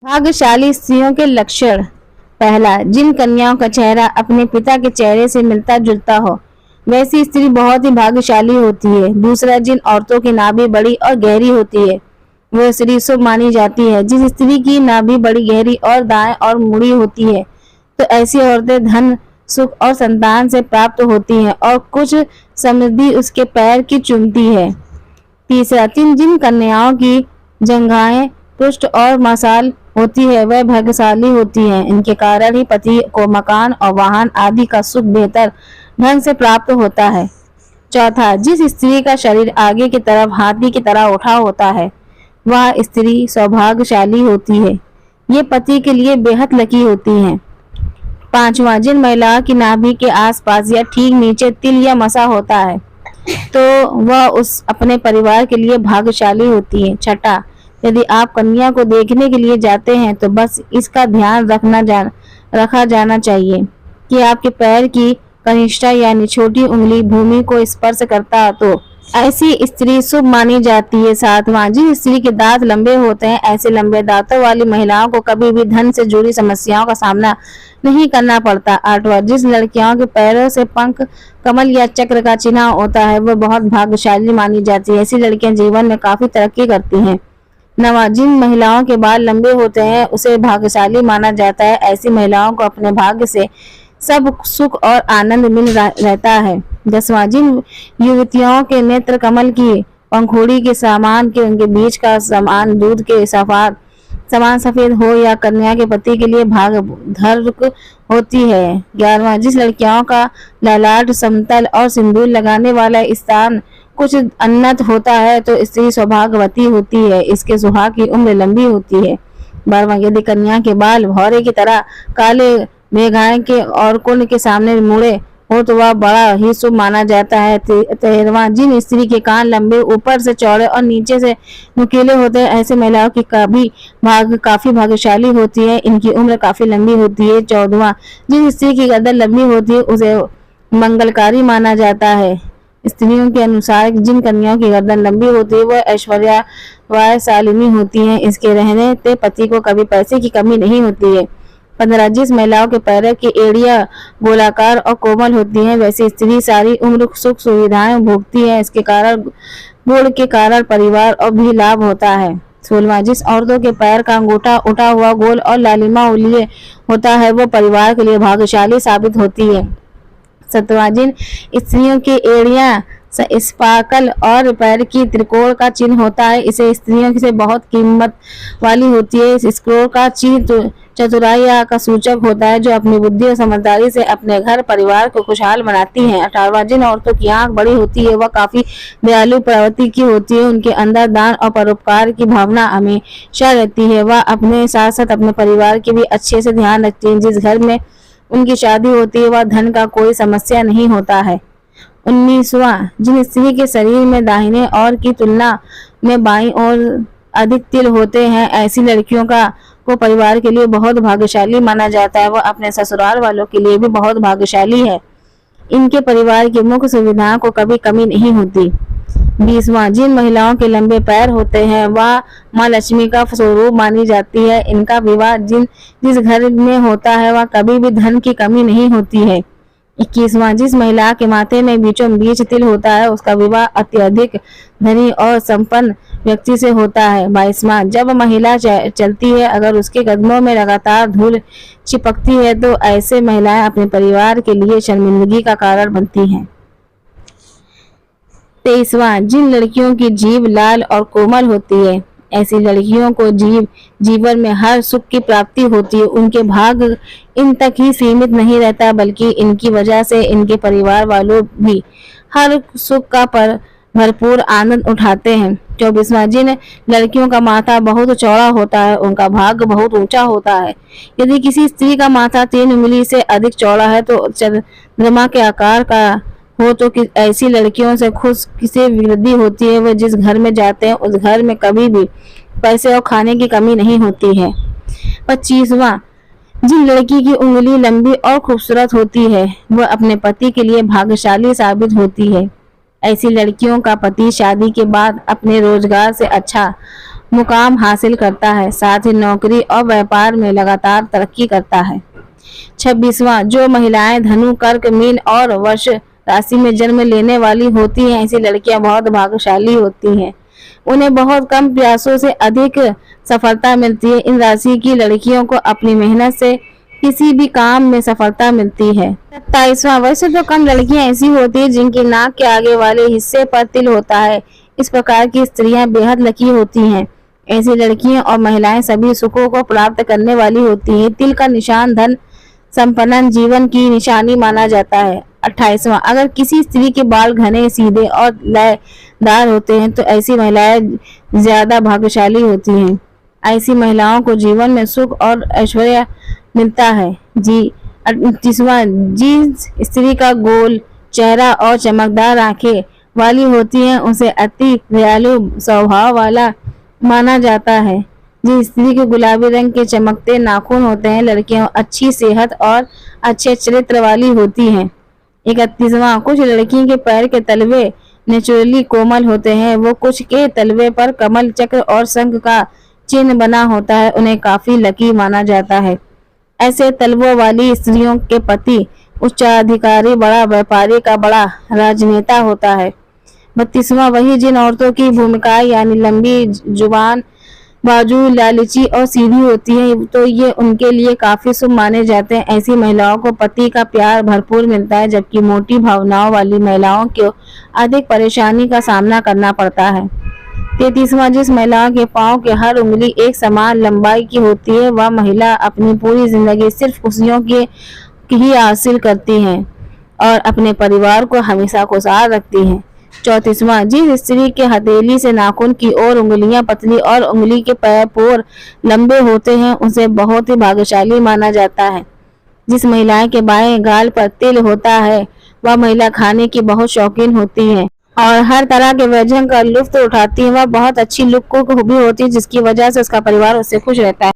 भाग्यशाली स्त्रियों के लक्षण। पहला, जिन कन्याओं का चेहरा अपने पिता के चेहरे से मिलता जुलता हो वैसी स्त्री बहुत ही भाग्यशाली होती है। दूसरा, जिन औरतों की नाभि बड़ी और गहरी होती है वह स्त्री शुभ मानी जाती है। जिस स्त्री की नाभि बड़ी गहरी और दाएं और मुड़ी होती है तो ऐसी औरतें धन, सुख और संतान से प्राप्त होती हैं और कुछ समृद्धि उसके पैर की चूमती है। तीसरा, जिन कन्याओं की जंघाएं पृष्ठ और मसाल होती है वह भाग्यशाली होती हैं। इनके कारण ही पति को मकान और वाहन आदि का सुख बेहतर ढंग से प्राप्त होता है। चौथा, जिस स्त्री का शरीर आगे की तरफ हाथी की तरह उठा होता है वह स्त्री सौभाग्यशाली होती है। ये पति के लिए बेहद लकी होती हैं। पांचवा, जिन महिलाओं की नाभि के आसपास या ठीक नीचे तिल या मसा होता है तो वह उस अपने परिवार के लिए भाग्यशाली होती है। छठा, यदि आप कन्या को देखने के लिए जाते हैं तो बस इसका ध्यान रखा जाना चाहिए कि आपके पैर की कनिष्ठा यानी छोटी उंगली भूमि को स्पर्श करता है तो ऐसी स्त्री शुभ मानी जाती है। सातवां, जिस स्त्री के दांत लंबे होते हैं ऐसे लंबे दांतों वाली महिलाओं को कभी भी धन से जुड़ी समस्याओं का सामना नहीं करना पड़ता। आठवां, जिस लड़कियों के पैरों से पंख, कमल या चक्र का चिन्ह होता है वह बहुत भाग्यशाली मानी जाती है। ऐसी लड़कियां जीवन में काफी तरक्की करती हैं। नवा, जिन महिलाओं के बाल लंबे होते हैं उसे भाग्यशाली माना जाता है। ऐसी महिलाओं को अपने भाग्य से सब सुख और आनंद मिल रहता है। 10वां, जिन युवतियों के नेत्र कमल की पंखुड़ी के समान के उनके बीच का समान दूध के समान सफेद हो या कन्या के पति के लिए भाग्यधर होती है। 11वां, जिस लड़कियों का ललाट समतल और सिंदूर लगाने वाला स्थान कुछ उन्नत होता है तो स्त्री सौभाग्यवती होती है, इसके सुहाग की उम्र लंबी होती है। 12वां, यदि कन्या के बाल भौरे की तरह काले मेघाए के और कुंड के सामने मुड़े हो तो वह बड़ा ही शुभ माना जाता है। 13वां, जिन स्त्री के कान लंबे ऊपर से चौड़े और नीचे से नुकीले होते हैं ऐसे महिलाओं की काफी भाग्यशाली होती है, इनकी उम्र काफी लंबी होती है। 14वां, जिस स्त्री की गर्दन लंबी होती है उसे मंगलकारी माना जाता है। स्त्रियों के अनुसार जिन कन्याओं की गर्दन लंबी होती है वह ऐश्वर्यशालिनी होती हैं, इसके रहने से पति को कभी पैसे की कमी नहीं होती है। 15, जिस महिलाओं के पैरों की एड़ियां गोलाकार और कोमल होती हैं वैसी स्त्री सारी उम्र सुख सुविधाएं भोगती है, इसके कारण गुण के कारण परिवार और भी लाभ होता है। 16वां, जिस औरतों के पैर का अंगूठा उठा हुआ गोल और लालिमा उलिये होता है वो परिवार के लिए भाग्यशाली साबित होती है। 17वां, जिन स्त्रियों की एड़ियां स्पार्कल और पैर की त्रिकोण का चिन्ह होता है इसे स्त्रियों से बहुत कीमत वाली होती है। इस त्रिकोण का चिन्ह चतुराई का सूचक होता है जो अपनी बुद्धि और समझदारी से अपने घर परिवार को खुशहाल बनाती हैं। 18वां, जिन औरतों की आंख बड़ी होती है वह काफी दयालु प्रवृत्ति की होती है, उनके अंदर दान और परोपकार की भावना हमेशा रहती है, वह अपने साथ साथ अपने परिवार की भी अच्छे से ध्यान रखती है। जिस घर में उनकी शादी होती है वह धन का कोई समस्या नहीं होता है। 19वां, जिन स्त्री के शरीर में दाहिने ओर की तुलना में बाईं ओर अधिक तिल होते हैं ऐसी लड़कियों को परिवार के लिए बहुत भाग्यशाली माना जाता है, वह अपने ससुराल वालों के लिए भी बहुत भाग्यशाली है, इनके परिवार की मुख्य सुविधाओं को कभी कमी नहीं होती। 20वां, जिन महिलाओं के लंबे पैर होते हैं वह माँ लक्ष्मी का स्वरूप मानी जाती है, इनका विवाह जिस घर में होता है वह कभी भी धन की कमी नहीं होती है। 21वां, जिस महिला के माथे में बीचों बीच तिल होता है उसका विवाह अत्यधिक धनी और संपन्न व्यक्ति से होता है। 22वां, जब महिला चलती है अगर उसके कदमों में लगातार धूल चिपकती है तो ऐसे महिलाएं अपने परिवार के लिए शर्मिंदगी का कारण बनती हैं। 23वां, जिन लड़कियों की जीभ लाल और कोमल होती है ऐसी लड़कियों को जीवन में हर सुख की प्राप्ति होती है, उनके भाग्य इन तक ही सीमित नहीं रहता बल्कि इनकी वजह से इनके परिवार वालों भी हर सुख का भरपूर आनंद उठाते हैं। 24वां, जिन लड़कियों का माथा बहुत चौड़ा होता है उनका भाग्य बहुत ऊंचा होता है। यदि किसी स्त्री का माथा 3 उंगली से अधिक चौड़ा है तो चंद्रमा के आकार का हो तो ऐसी लड़कियों से खुश किसी वृद्धि होती है, वह जिस घर में जाते हैं उस घर में कभी भी पैसे और खाने की कमी नहीं होती है। 25वां, जिन लड़की की उंगली लंबी और खूबसूरत होती है वह अपने पति के लिए भाग्यशाली साबित होती है। ऐसी लड़कियों का पति शादी के बाद अपने रोजगार से अच्छा मुकाम हासिल करता है, साथ ही नौकरी और व्यापार में लगातार तरक्की करता है। 26वां, जो महिलाएं धनु, कर्क, मीन और वृष राशि में जन्म लेने वाली होती हैं, ऐसी लड़कियां बहुत भाग्यशाली होती हैं। उन्हें बहुत कम प्रयासों से अधिक सफलता मिलती है। इन राशि की लड़कियों को अपनी मेहनत से किसी भी काम में सफलता मिलती है। 27वां, वैसे तो कम लड़कियां ऐसी होती है जिनकी नाक के आगे वाले हिस्से पर तिल होता है। इस प्रकार की स्त्रियां बेहद लकी होती हैं। ऐसी लड़कियां और महिलाएं सभी सुखों को प्राप्त करने वाली होती हैं। तिल का निशान धन संपन्न जीवन की निशानी माना जाता है। 28वां, अगर किसी स्त्री के बाल घने, सीधे और लयदार होते हैं तो ऐसी महिलाएं ज्यादा भाग्यशाली होती हैं। ऐसी महिलाओं को जीवन में सुख और ऐश्वर्य मिलता है। 29वां, जिस स्त्री का गोल चेहरा और चमकदार आंखें वाली होती हैं उसे अति दयालु स्वभाव वाला माना जाता है। जिस स्त्री के गुलाबी रंग के चमकते नाखून होते हैं, लड़कियां अच्छी सेहत और अच्छे चरित्र वाली होती हैं। 31वां, कुछ लड़कियों के पैर के तलवे नेचुरली कोमल होते हैं। वो कुछ के तलवे पर कमल, चक्र और शंख का चिन्ह बना होता है। उन्हें काफी लकी माना जाता है। ऐसे तलवों वाली स्त्रियों के पति उच्चाधिकारी, बड़ा व्यापारी का बड़ा राजनेता होता है। 32वां, वही जिन औरतों की भूमिकाएं यानी लंबी जुबान, बाजू लालची और सीधी होती है तो ये उनके लिए काफी शुभ माने जाते हैं। ऐसी महिलाओं को पति का प्यार भरपूर मिलता है, जबकि मोटी भावनाओं वाली महिलाओं को अधिक परेशानी का सामना करना पड़ता है। 33वां, जिस महिला के पांव के हर उंगली एक समान लंबाई की होती है वह महिला अपनी पूरी जिंदगी सिर्फ खुशियों की ही हासिल करती हैं और अपने परिवार को हमेशा खुशहाल रखती हैं। 34वां, जिस स्त्री के हथेली से नाखून की ओर उंगलियां पतली और उंगली के पोर लंबे होते हैं उसे बहुत ही भाग्यशाली माना जाता है। जिस महिला के बाएं गाल पर तिल होता है वह महिला खाने की बहुत शौकीन होती है और हर तरह के व्यंजन का लुत्फ उठाती है। वह बहुत अच्छी लुक को भी होती है जिसकी वजह से उसका परिवार उससे खुश रहता है।